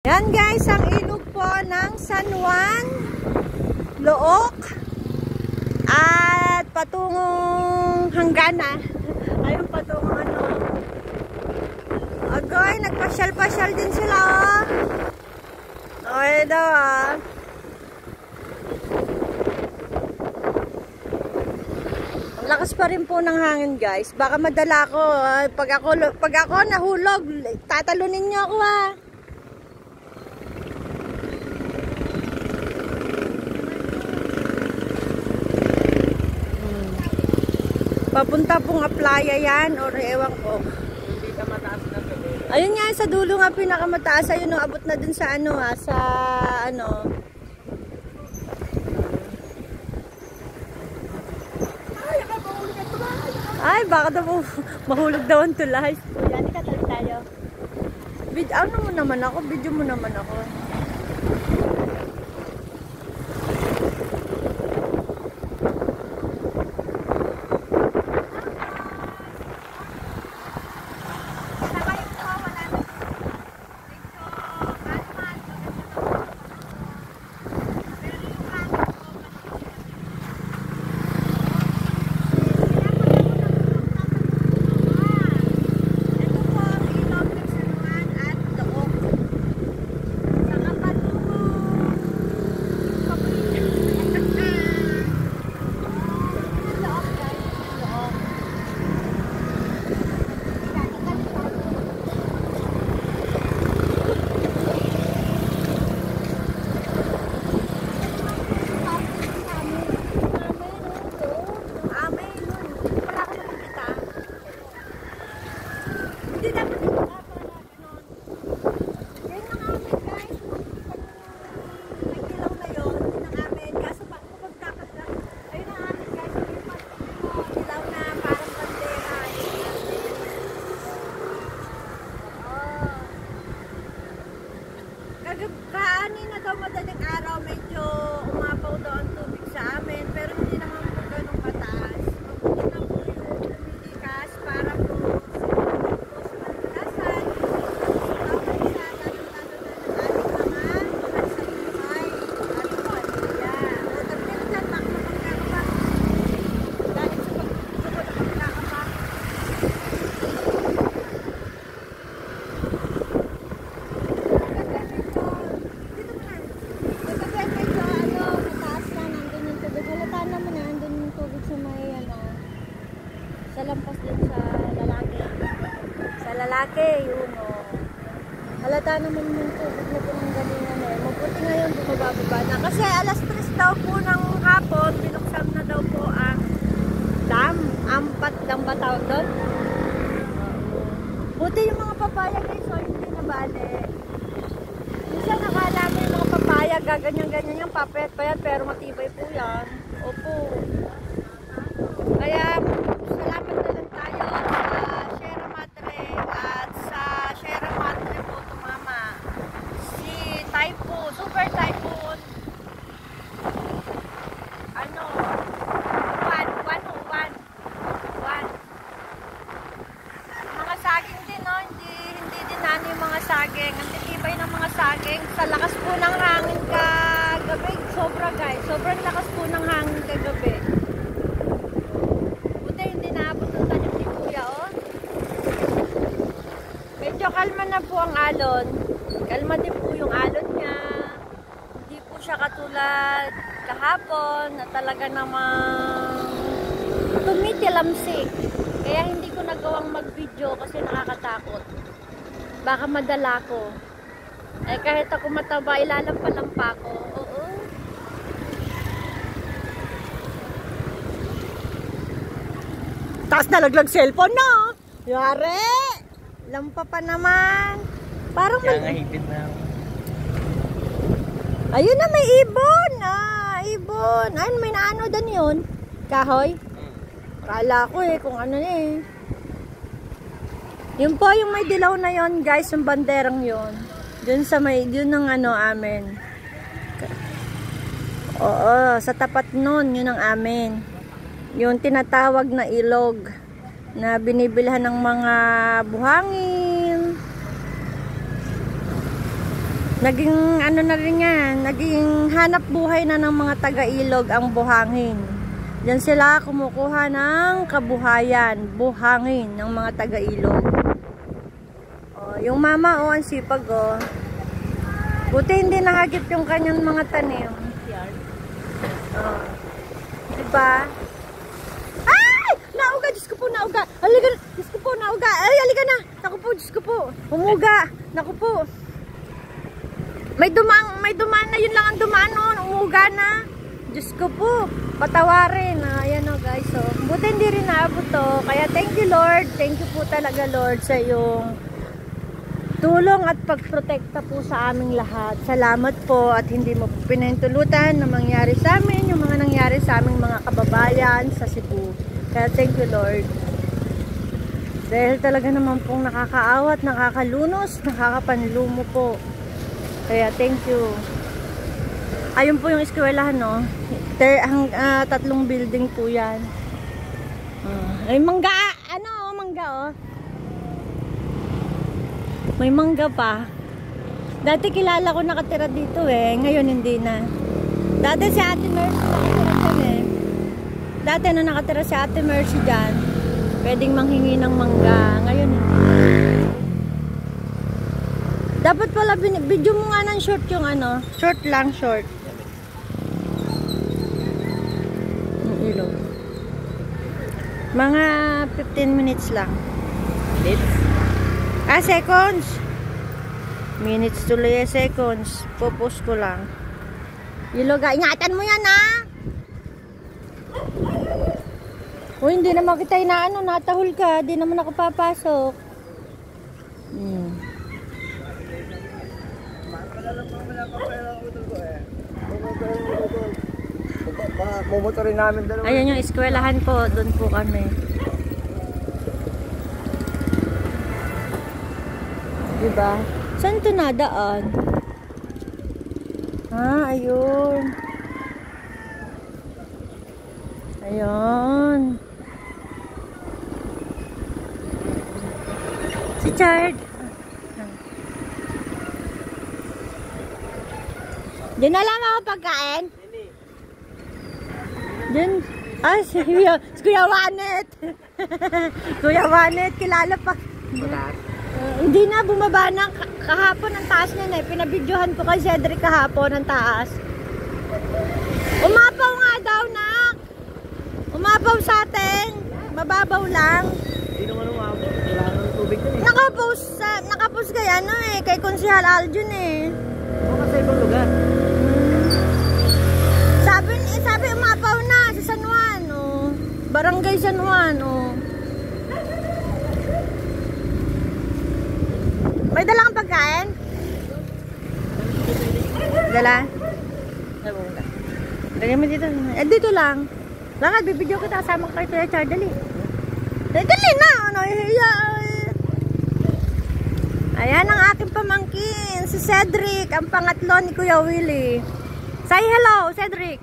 Yan guys, ang ilog po ng San Juan, Looc at patungong Hangana. Ayun, patungong ano. Agoy, nagpasyal-pasyal din sila oh. Okay daw ah. Ang lakas pa rin po ng hangin guys. Baka madala ko. Pag ako nahulog, tatalunin niyo ako ah. Papunta pong Aplaya yan or ewan ko. Hindi ka mataas na to. Ayun nga sa dulo nga pinakamataas. Ayun no, abot na dun sa ano ha, sa ano. Ay, baka daw mahulog daw ang tulay. Yan, ikatalik tayo. Ano mo naman ako? Video mo naman ako. Kaani na daw madaling araw, medyo umapaw daw ang tubig sa amin, pero hindi naman po ganun kataas. Mabuti na po yung lumilikas para po sa malakasan, bawat isa, lalo-lalo na ng ating mga sa buhay at pamilya. Pero dyan, magkakapa dahil sa pagkakapa. Sa lampas din sa lalaki. Sa lalaki, yun o. Halata naman yung tubig na po ng galingan eh. Mabuti ngayon bumababa na. Kasi alas 3 daw po ng hapon, binuksan na daw po ang dam. Ampat lang ba tawag doon? Buti yung mga papaya guys, so hindi na bale. Minsan nakala mo yung mga papaya, gaganyan-ganyan yung papet-payat, pero matibay po yan. Opo. Kaya salamat na lang tayo sa Sierra Madre at sa Sierra Madre po tumama si typhoon, super typhoon ano 101 mga saging din no, hindi din ano yung mga saging, ang titibay ng mga saging sa lakas po ng hangin kagabi, sobra guys, sobrang lakas po ng hangin kagabi. Medyo kalma na po ang alon. Kalma din po yung alon niya. Hindi po siya katulad kahapon na talaga namang tumitilamsik. Kaya hindi ko nagawang mag-video kasi nakakatakot. Baka madala ko. Eh kahit ako mataba, ilalampa-lampa ko. Oo. Taas na laglag cellphone no? Yare! Lampa pa naman. Parang kaya nga higpit na. Ayun na, may ibon. Ibon. Ayun, may naano doon yun. Kahoy. Kala ko eh, kung ano eh. Yun po, yung may dilaw na yon guys, yung banderang yun. Dun sa may, yun ng ano amin. Oo, sa tapat nun, yun ang amin. Yung tinatawag na ilog. Na binibilhan ng mga buhangin. Naging ano na rin yan, naging hanap buhay na ng mga taga-Ilog ang buhangin. Diyan sila kumukuha ng kabuhayan, buhangin ng mga taga-Ilog. Oh, yung mama ang sipag Buti hindi nahagip yung kanyang mga tanim. Oh. Diba? Ay! Nauga! Diyos ko po, nauga! Halika na! Diyos ko po, nauga! Ay, halika na! Naku po, Diyos ko po! Umuga! Naku po! May dumaan na, yun lang ang dumaan noon. Umuga na. Diyos ko po. Patawarin. Ayan o guys. So, buti hindi rin naabot to. Kaya thank you Lord. Thank you po talaga Lord sa iyong tulong at pagprotekta po sa aming lahat. Salamat po at hindi mo po pinahintulutan na mangyari sa amin yung mga nangyari sa aming mga kababayan sa Cebu. Kaya thank you Lord. Dahil talaga naman pong nakakaawat, nakakalunos, nakakapanlumo po. Kaya thank you. Ayun po yung eskwelahan, no? 3 building po yan. Ay, mangga! Ano? Mangga, May mangga pa. Dati kilala ko nakatira dito ngayon hindi na. Dati si Ate Mercy nakatira dyan Dati na nakatira si Ate Mercy dyan, pwedeng manghingi ng mangga. Ngayon hindi. Dapat pala video mo nga ng short yung short lang, short. Yung ilog. Mga 15 minutes lang. Minutes? Seconds. Minutes tuloy seconds. Popost ko lang. Ilog, ingatan mo yan hindi naman kita natahol ka. Di naman ako papasok. Mumotorin namin dalawa. Ayan yung eskwelahan po, doon po kami. Diba? Saan ito nadaan? Ayun. Ayun. Si Chard. Diyan na lang ako pagkain. Diyan. Si Kuya Wanet. Kuya Wanet, kilala pa. Hindi na, bumaba na. Kahapon ang taas niya Pinabidyohan ko kay Cedric kahapon ang taas. Umapaw nga daw umapaw sa atin. Mababaw lang. Hindi naman umapaw. Kailangan ng tubig din Nakapost kay kay Konsehal Aljun Kasi ibang lugar. Sabi umapaw na sa San Juan, Barangay San Juan, May dala kang pagkain? Dala? Lagay mo dito. Dito lang. Lakad, bibidyo kita kasama kay Kuya Chard. Dali. Dali na! Ayan ang aking pamangkin. Si Cedric, ang pangatlo ni Kuya Willie. Say hello, Cedric.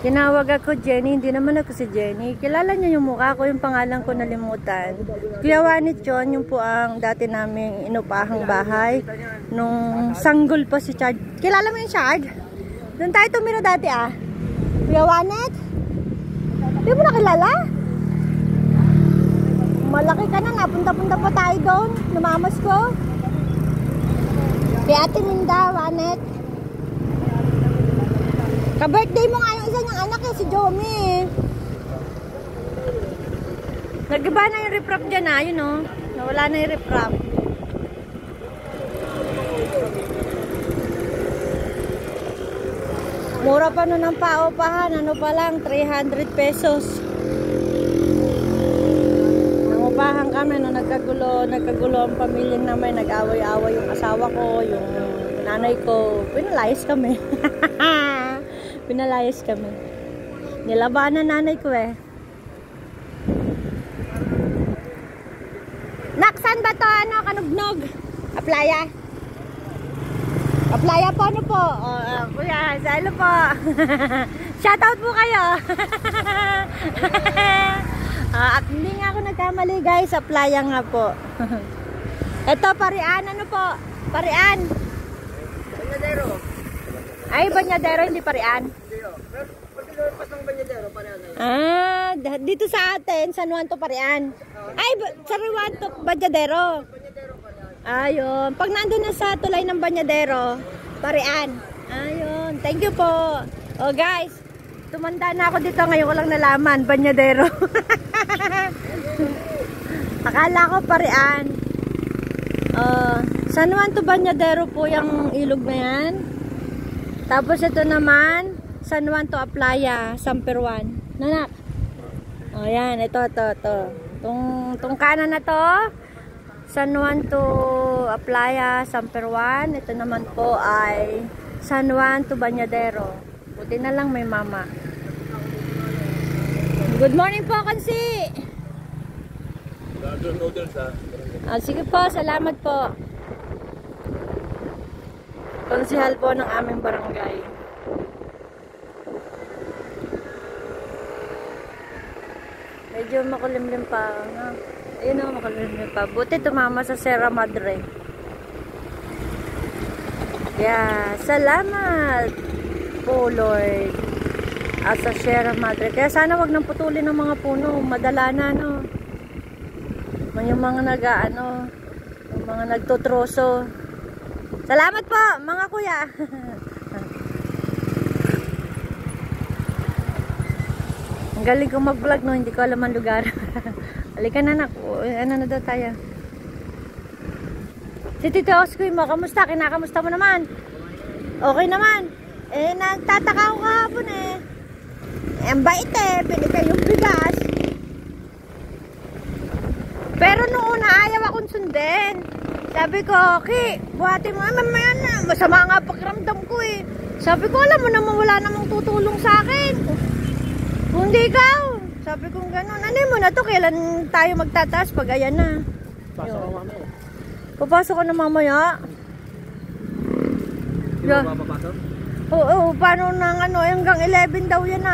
Tinawag ako Jenny, hindi naman ako si Jenny. Kilala niyo yung mukha ko, yung pangalan ko nalimutan. Kuya Wanit yun, yung po ang dati naming inupahang bahay. Nung sanggol pa si Chard. Kilala mo yung Chard? Doon tayo tumira dati Kuya Wanit? Hindi mo nakilala? Malaki ka na, napunta-punta pa tayo doon. Namamas ko. Kaya Ate Minda, Wanit. Ka-birthday mo nga yung isa niyang anak si Jomi. Nag-iba na yung riprap dyan yun nawala na yung riprap. Mura pa nun ang paupahan, pa lang 300 pesos. Nangupahan kami nagkagulo ang pamilya namin, nag-away-away yung asawa ko, yung nanay ko, pinalayas kami. Pinalayas kami. Nilabanan nanay ko Nak, saan ba to? Kanugnog? Aplaya? Playa po, ano po? Kuya, salo po. Shoutout po kayo. At hindi nga ako nagkamali guys, sa playa nga po. Ito, Parian, ano po? Parian. Banyadero. Ay, Banyadero, hindi Parian. Hindi o. Pero pag pinurpas ng Banyadero, pareha na yun. Dito sa atin, San Juan to Parian. Ay, San Juan to Banyadero. Banyadero, pareha. Ayun. Pag nandun na sa tulay ng Banyadero, Parian. Ayun. Thank you po. Oh guys, tumanda na ako dito. Ngayon ko lang nalaman, Banyadero. Akala ko Parian. San Juan to Banyadero po yung ilog na yan. Tapos ito naman, San Juan to Aplaya, Samperuan. Nanak. Oh yan, ito. Tong kanan na to, San Juan to Aplaya, Samperuan. Ito naman po ay San Juan to Banyadero. Buti na lang may mama. Good morning po, Kansi. Noodles ha. Sige po, salamat po. Konsihal po ng aming barangay. Medyo makulimlim pa. No? Ayun o, makulimlim pa. Buti tumama sa Sierra Madre. Yeah, salamat po Lord. Sa Sierra Madre. Kaya sana wag nang putulin ng mga puno. Madala na, no? Yung mga yung mga nagtutroso. Salamat po, mga kuya. Ang galing kong mag-vlog, no? Hindi ko alam ang lugar. Halika na, anak. Ano na daw tayo? Si Tito Oskoy mo, kamusta? Kinakamusta mo naman? Okay naman. Nagtataka ako kahapon ang bait bili kayong bigas. Pero noon ayaw akong sundin. Sabi ko, okay, buhati mo. Mamaya na. Masama nga pakiramdam ko Sabi ko, alam mo naman wala namang tutulong sa akin. Hindi ikaw. Sabi ko gano'n. Ano mo na to? Kailan tayo magtataas pag ayan na? Pasok ako mamaya. Papasok ka na mamaya? Hindi mo ba papasok? Oo, paano nang hanggang 11 daw yan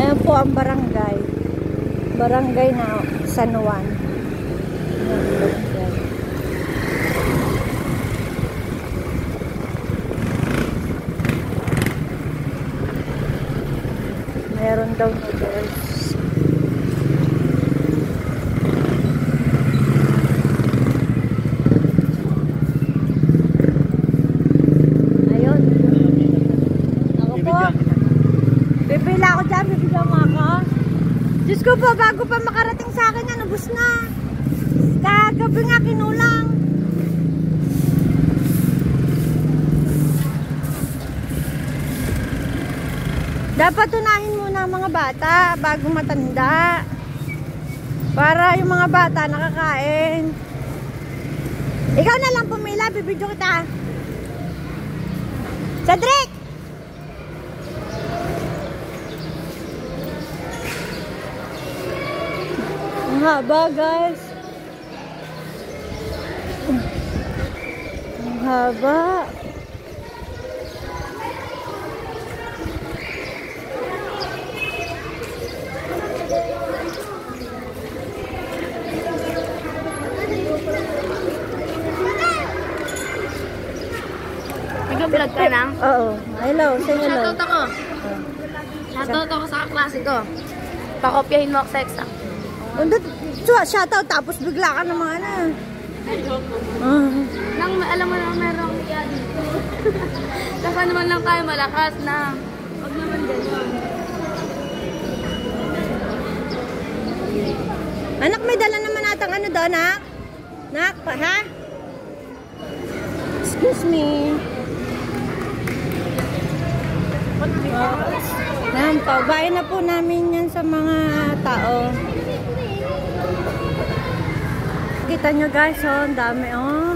Ayan po ang barangay na San Juan. Meron daw noodles. Ayun. Ako po. Pipila ako dyan, bibigyan mo ako. Diyos ko po, bago pa makarating sa akin yan, ubus na. Kagabi nga, kinulang. Dapat unahin muna ang mga bata bago matanda. Para yung mga bata nakakain. Ikaw na lang pumila, bibidyo kita. Cedric! Ang haba, guys. Ang haba. Nag-vlog ka na? Oo. Hello, say hello. Shoutout ako. Shoutout ako sa kaklase ko. Pakopyahin mo ako sa exam. Shoutout tapos bigla ka naman Nang alam mo na merong yan. Saka naman lang tayo malakas na. Huwag naman gano'n. Anak, may dala naman natang ano doon, ha? Nak, ha? Excuse me. Yan, paubayan na po namin yan sa mga tao. Kita nyo guys, oh, ang dami, oh.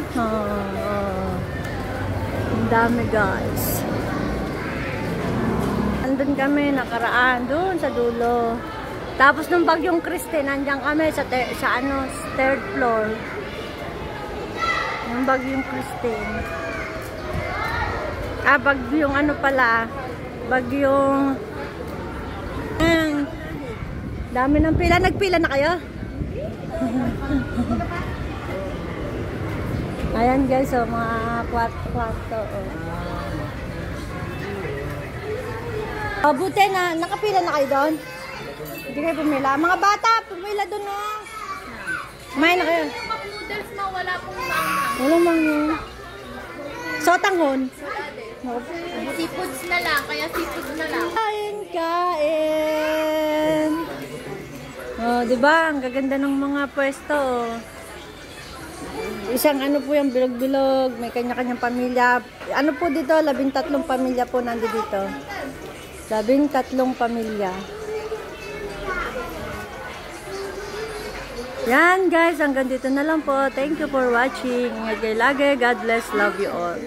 Ang dami guys. Andun kami, nakaraan, dun sa dulo. Tapos nung bagyong Christine, nandiyan kami sa third floor. Yung bagyong Christine. Bagyong ano pala, bagyong... Dami ng pila. Nagpila na kayo? Ayan guys, oh, mga kwarto. Buti na, nakapila na kayo doon? Hindi kayo pumila. Mga bata, pumila doon na. Kumain na kayo. Yung cup noodles na wala pong manghang. Wala manghang. Sotanghon. Seafoods na lang, kaya seafoods na lang. Kain. Oh, 'di ba? Ang gaganda ng mga pwesto. Isang ano po yung bilog-bilog, may kanya-kanyang pamilya. Ano po dito? 13 pamilya po nandito dito. 13 pamilya. Yan guys, hanggang dito na lang po. Thank you for watching. Ingat kayo lagi. God bless. Love you all.